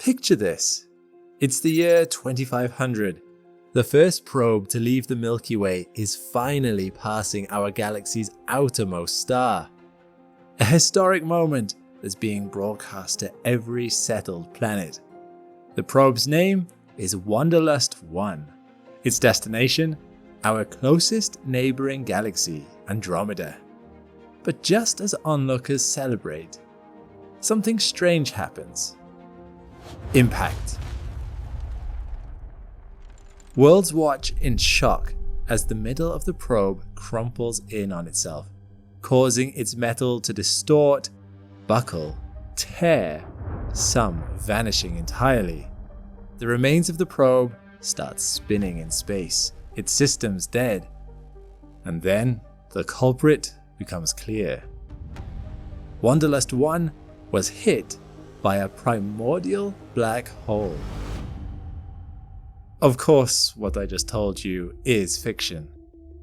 Picture this. It's the year 2500. The first probe to leave the Milky Way is finally passing our galaxy's outermost star. A historic moment that's being broadcast to every settled planet. The probe's name is Wanderlust 1. Its destination, our closest neighboring galaxy, Andromeda. But just as onlookers celebrate, something strange happens. Impact. Worlds watch in shock as the middle of the probe crumples in on itself, causing its metal to distort, buckle, tear, some vanishing entirely. The remains of the probe start spinning in space, its systems dead. And then the culprit becomes clear. Wanderlust 1 was hit by a primordial black hole. Of course, what I just told you is fiction.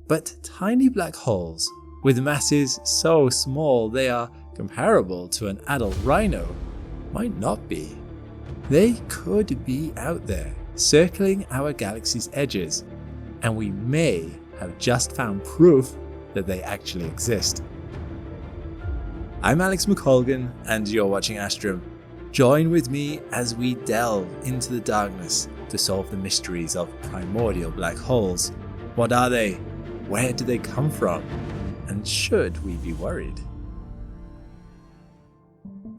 But tiny black holes, with masses so small they are comparable to an adult rhino, might not be. They could be out there, circling our galaxy's edges, and we may have just found proof that they actually exist. I'm Alex McColgan, and you're watching Astrum. Join with me as we delve into the darkness to solve the mysteries of primordial black holes. What are they? Where do they come from? And should we be worried?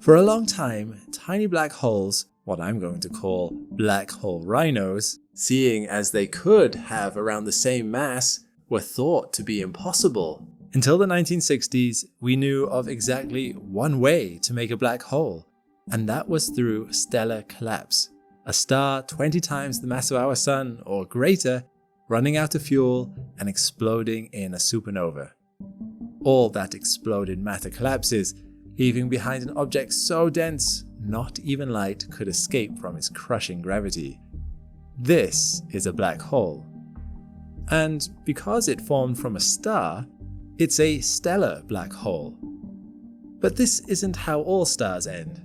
For a long time, tiny black holes, what I'm going to call black hole rhinos, seeing as they could have around the same mass, were thought to be impossible. Until the 1960s, we knew of exactly one way to make a black hole, and that was through stellar collapse. A star 20 times the mass of our sun or greater, running out of fuel and exploding in a supernova. All that exploded matter collapses, leaving behind an object so dense not even light could escape from its crushing gravity. This is a black hole. And because it formed from a star, it's a stellar black hole. But this isn't how all stars end.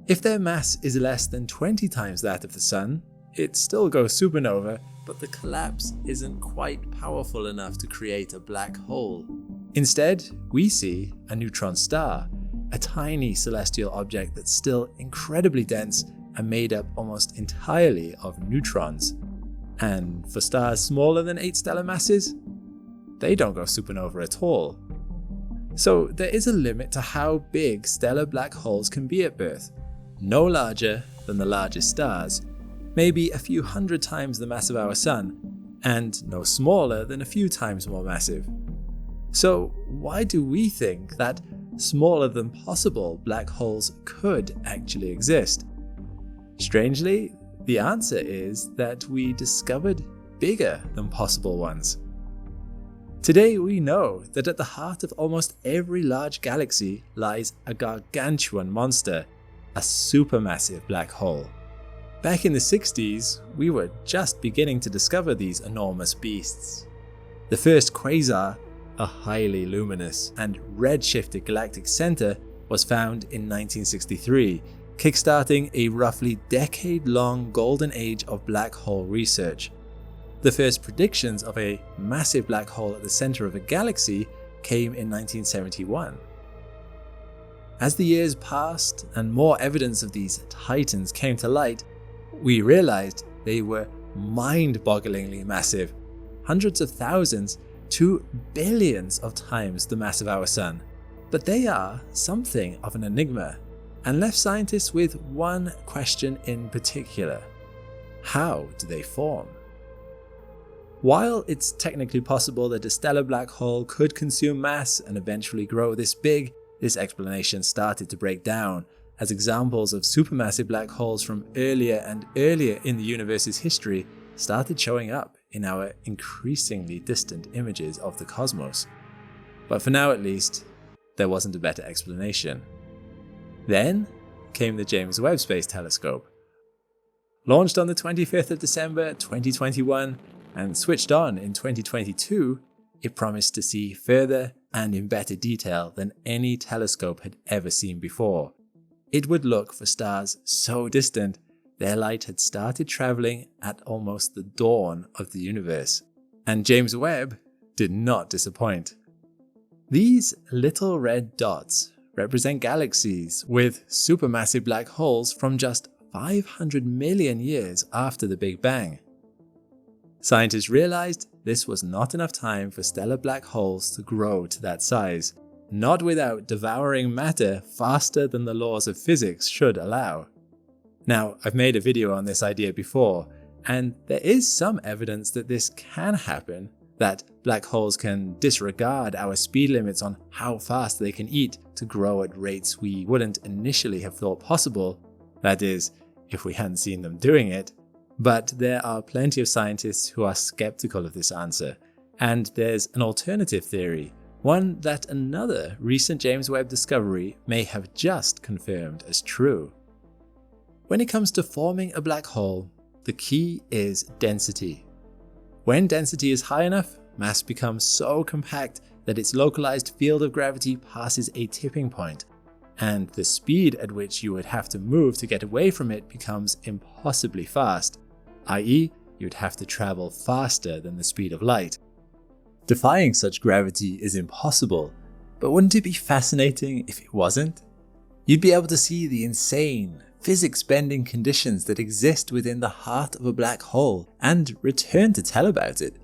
If their mass is less than 20 times that of the sun, it still goes supernova, but the collapse isn't quite powerful enough to create a black hole. Instead, we see a neutron star, a tiny celestial object that's still incredibly dense and made up almost entirely of neutrons. And for stars smaller than 8 stellar masses, they don't go supernova at all. So there is a limit to how big stellar black holes can be at birth. No larger than the largest stars, maybe a few hundred times the mass of our sun, and no smaller than a few times more massive. So why do we think that smaller than possible black holes could actually exist? Strangely, the answer is that we discovered bigger than possible ones. Today we know that at the heart of almost every large galaxy lies a gargantuan monster, a supermassive black hole. Back in the 60s, we were just beginning to discover these enormous beasts. The first quasar, a highly luminous and red-shifted galactic center, was found in 1963, kickstarting a roughly decade-long golden age of black hole research. The first predictions of a massive black hole at the center of a galaxy came in 1971. As the years passed and more evidence of these titans came to light, we realized they were mind-bogglingly massive, hundreds of thousands to billions of times the mass of our sun. But they are something of an enigma, and left scientists with one question in particular: how do they form? While it's technically possible that a stellar black hole could consume mass and eventually grow this big, this explanation started to break down as examples of supermassive black holes from earlier and earlier in the universe's history started showing up in our increasingly distant images of the cosmos. But for now at least, there wasn't a better explanation. Then came the James Webb Space Telescope. Launched on the 25th of December 2021 and switched on in 2022, it promised to see further and in better detail than any telescope had ever seen before. It would look for stars so distant their light had started traveling at almost the dawn of the universe. And James Webb did not disappoint. These little red dots represent galaxies with supermassive black holes from just 500 million years after the Big Bang. Scientists realized this was not enough time for stellar black holes to grow to that size, not without devouring matter faster than the laws of physics should allow. Now, I've made a video on this idea before, and there is some evidence that this can happen, that black holes can disregard our speed limits on how fast they can eat to grow at rates we wouldn't initially have thought possible. That is, if we hadn't seen them doing it. But there are plenty of scientists who are skeptical of this answer, and there's an alternative theory, one that another recent James Webb discovery may have just confirmed as true. When it comes to forming a black hole, the key is density. When density is high enough, mass becomes so compact that its localized field of gravity passes a tipping point, and the speed at which you would have to move to get away from it becomes impossibly fast, i.e., you'd have to travel faster than the speed of light. Defying such gravity is impossible, but wouldn't it be fascinating if it wasn't? You'd be able to see the insane, physics-bending conditions that exist within the heart of a black hole and return to tell about it.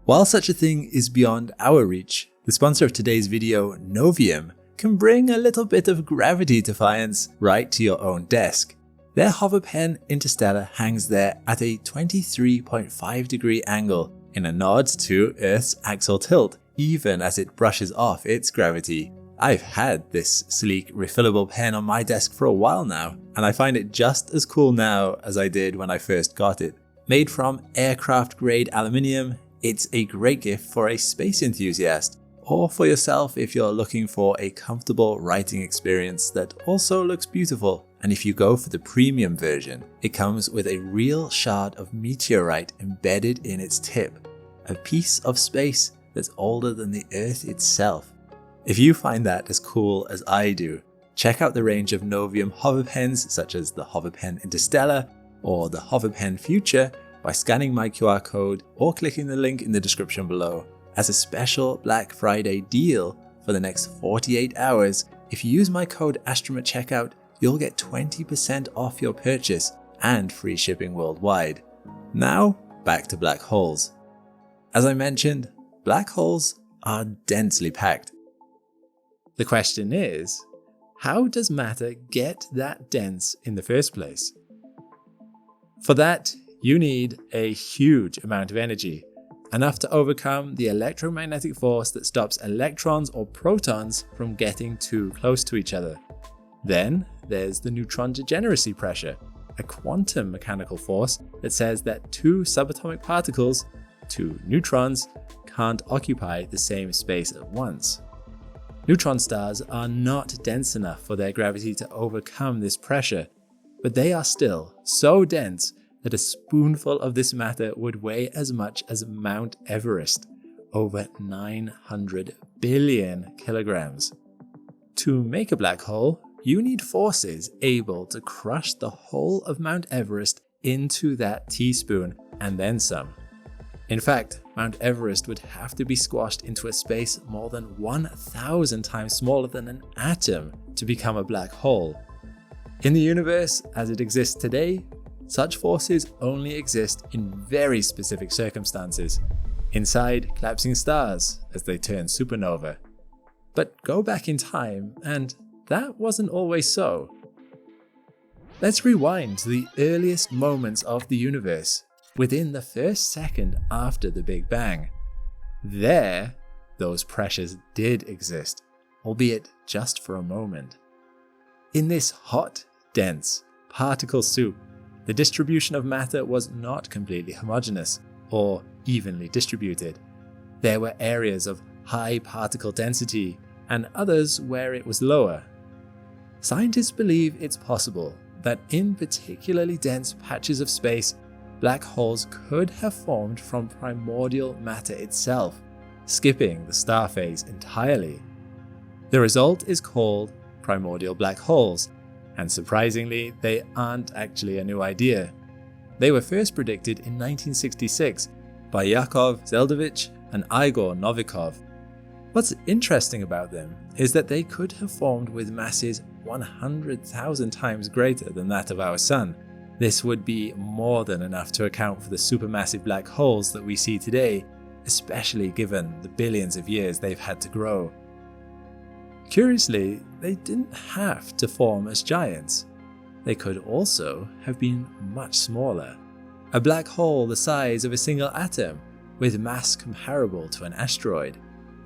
While such a thing is beyond our reach, the sponsor of today's video, Novium, can bring a little bit of gravity defiance right to your own desk. Their hover pen Interstellar hangs there at a 23.5 degree angle in a nod to Earth's axial tilt, even as it brushes off its gravity. I've had this sleek refillable pen on my desk for a while now, and I find it just as cool now as I did when I first got it. Made from aircraft grade aluminium, it's a great gift for a space enthusiast, or for yourself if you're looking for a comfortable writing experience that also looks beautiful. And if you go for the premium version, it comes with a real shard of meteorite embedded in its tip, a piece of space that's older than the Earth itself. If you find that as cool as I do, check out the range of Novium hover pens such as the hover pen Interstellar or the hover pen Future by scanning my QR code or clicking the link in the description below. As a special Black Friday deal for the next 48 hours, if you use my code Astrum at checkout, you'll get 20% off your purchase and free shipping worldwide. Now, back to black holes. As I mentioned, black holes are densely packed. The question is, how does matter get that dense in the first place? For that, you need a huge amount of energy, enough to overcome the electromagnetic force that stops electrons or protons from getting too close to each other. Then there's the neutron degeneracy pressure, a quantum mechanical force that says that two subatomic particles, two neutrons, can't occupy the same space at once. Neutron stars are not dense enough for their gravity to overcome this pressure, but they are still so dense that a spoonful of this matter would weigh as much as Mount Everest, over 900 billion kilograms. To make a black hole, you need forces able to crush the whole of Mount Everest into that teaspoon and then some. In fact, Mount Everest would have to be squashed into a space more than 1,000 times smaller than an atom to become a black hole. In the universe as it exists today, such forces only exist in very specific circumstances, inside collapsing stars as they turn supernova. But go back in time and that wasn't always so. Let's rewind to the earliest moments of the universe, within the first second after the Big Bang. There, those pressures did exist, albeit just for a moment. In this hot, dense particle soup, the distribution of matter was not completely homogeneous or evenly distributed. There were areas of high particle density and others where it was lower. Scientists believe it's possible that in particularly dense patches of space, black holes could have formed from primordial matter itself, skipping the star phase entirely. The result is called primordial black holes, And surprisingly, they aren't actually a new idea. They were first predicted in 1966 by Yakov Zeldovich and Igor Novikov. What's interesting about them is that they could have formed with masses 100,000 times greater than that of our Sun. This would be more than enough to account for the supermassive black holes that we see today, especially given the billions of years they've had to grow. Curiously, they didn't have to form as giants. They could also have been much smaller. A black hole the size of a single atom, with mass comparable to an asteroid,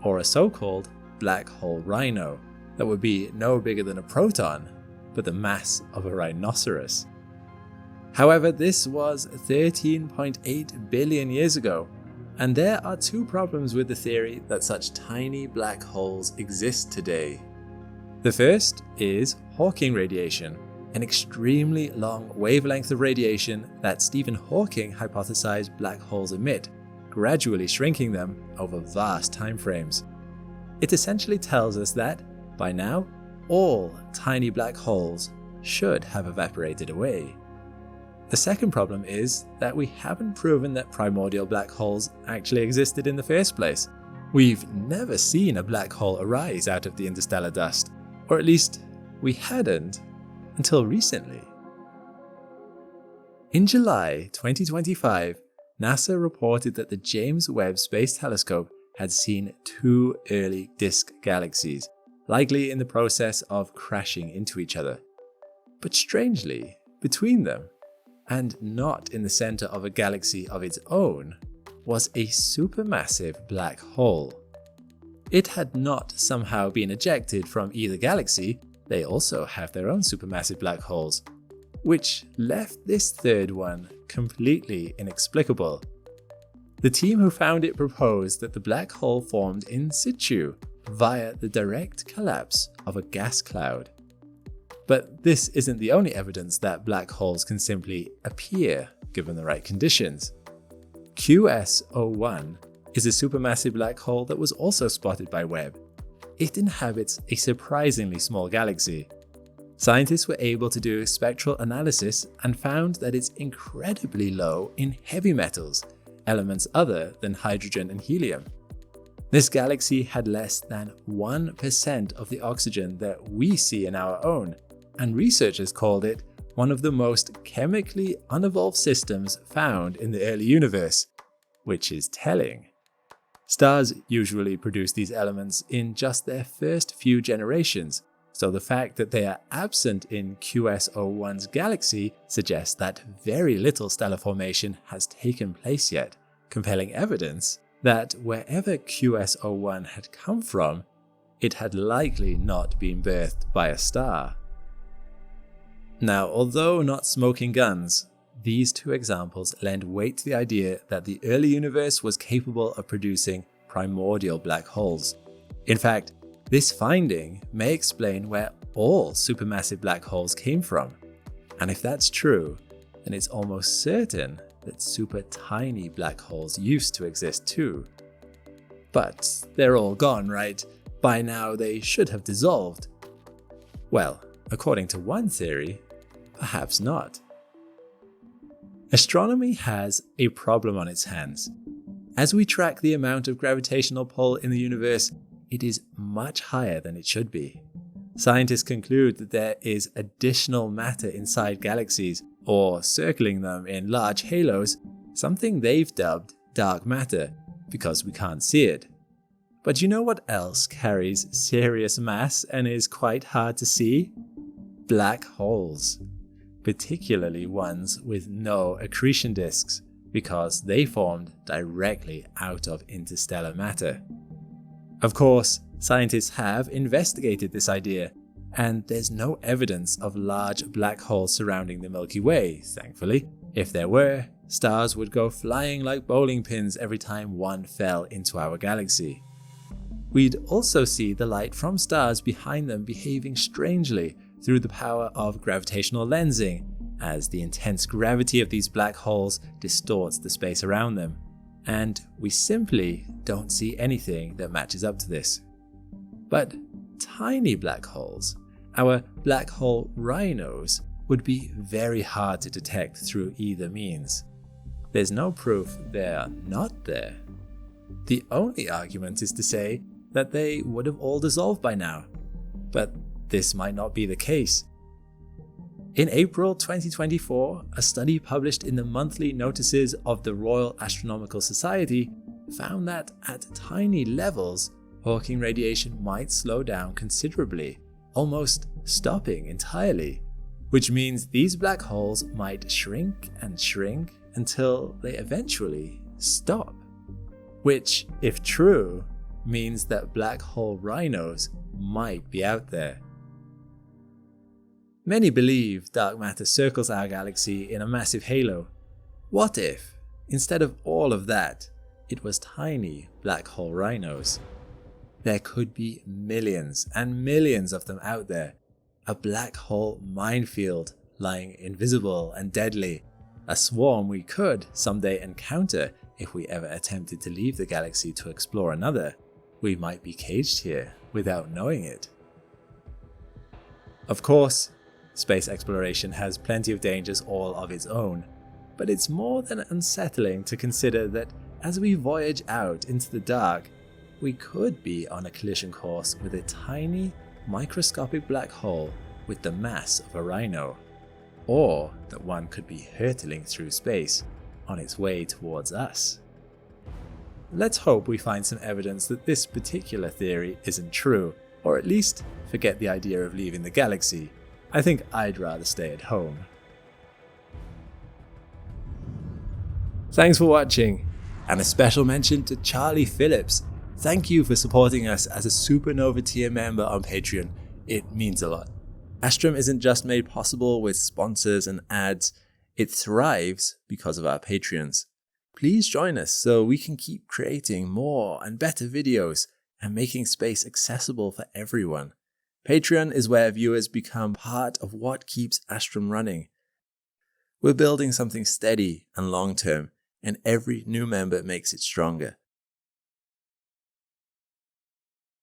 or a so-called black hole rhino that would be no bigger than a proton, but the mass of a rhinoceros. However, this was 13.8 billion years ago, and there are two problems with the theory that such tiny black holes exist today. The first is Hawking radiation, an extremely long wavelength of radiation that Stephen Hawking hypothesized black holes emit, gradually shrinking them over vast timeframes. It essentially tells us that, by now, all tiny black holes should have evaporated away. The second problem is that we haven't proven that primordial black holes actually existed in the first place. We've never seen a black hole arise out of the interstellar dust, or at least we hadn't until recently. In July 2025, NASA reported that the James Webb Space Telescope had seen two early disk galaxies, likely in the process of crashing into each other. But strangely, between them, and not in the center of a galaxy of its own, was a supermassive black hole. It had not somehow been ejected from either galaxy. They also have their own supermassive black holes, which left this third one completely inexplicable. The team who found it proposed that the black hole formed in situ via the direct collapse of a gas cloud. But this isn't the only evidence that black holes can simply appear given the right conditions. QS01 is a supermassive black hole that was also spotted by Webb. It inhabits a surprisingly small galaxy. Scientists were able to do spectral analysis and found that it's incredibly low in heavy metals, elements other than hydrogen and helium. This galaxy had less than 1% of the oxygen that we see in our own, and researchers called it one of the most chemically unevolved systems found in the early universe, which is telling. Stars usually produce these elements in just their first few generations, so the fact that they are absent in QS01's galaxy suggests that very little stellar formation has taken place yet, compelling evidence that wherever QS01 had come from, it had likely not been birthed by a star. Now, although not smoking guns, these two examples lend weight to the idea that the early universe was capable of producing primordial black holes. In fact, this finding may explain where all supermassive black holes came from. And if that's true, then it's almost certain that super tiny black holes used to exist too. But they're all gone, right? By now they should have dissolved. Well, according to one theory, perhaps not. Astronomy has a problem on its hands. As we track the amount of gravitational pull in the universe, it is much higher than it should be. Scientists conclude that there is additional matter inside galaxies, or circling them in large halos, something they've dubbed dark matter, because we can't see it. But you know what else carries serious mass and is quite hard to see? Black holes. Particularly ones with no accretion disks, because they formed directly out of interstellar matter. Of course, scientists have investigated this idea, and there's no evidence of large black holes surrounding the Milky Way, thankfully. If there were, stars would go flying like bowling pins every time one fell into our galaxy. We'd also see the light from stars behind them behaving strangely through the power of gravitational lensing, as the intense gravity of these black holes distorts the space around them. And we simply don't see anything that matches up to this. But tiny black holes, Our black hole rhinos would be very hard to detect through either means. There's no proof they're not there. The only argument is to say that they would have all dissolved by now, but this might not be the case. In April 2024, a study published in the monthly notices of the Royal Astronomical Society found that at tiny levels, Hawking radiation might slow down considerably, almost stopping entirely, which means these black holes might shrink and shrink until they eventually stop. Which, if true, means that black hole rhinos might be out there. Many believe dark matter circles our galaxy in a massive halo. What if, instead of all of that, it was tiny black hole rhinos? There could be millions and millions of them out there. A black hole minefield lying invisible and deadly. A swarm we could someday encounter if we ever attempted to leave the galaxy to explore another. We might be caged here without knowing it. Of course, space exploration has plenty of dangers all of its own, but it's more than unsettling to consider that as we voyage out into the dark, we could be on a collision course with a tiny, microscopic black hole with the mass of a rhino, or that one could be hurtling through space on its way towards us. Let's hope we find some evidence that this particular theory isn't true, or at least forget the idea of leaving the galaxy. I think I'd rather stay at home. Thanks for watching, and a special mention to Charlie Phillips. Thank you for supporting us as a Supernova tier member on Patreon. It means a lot. Astrum isn't just made possible with sponsors and ads, it thrives because of our Patreons. Please join us so we can keep creating more and better videos and making space accessible for everyone. Patreon is where viewers become part of what keeps Astrum running. We're building something steady and long-term, and every new member makes it stronger.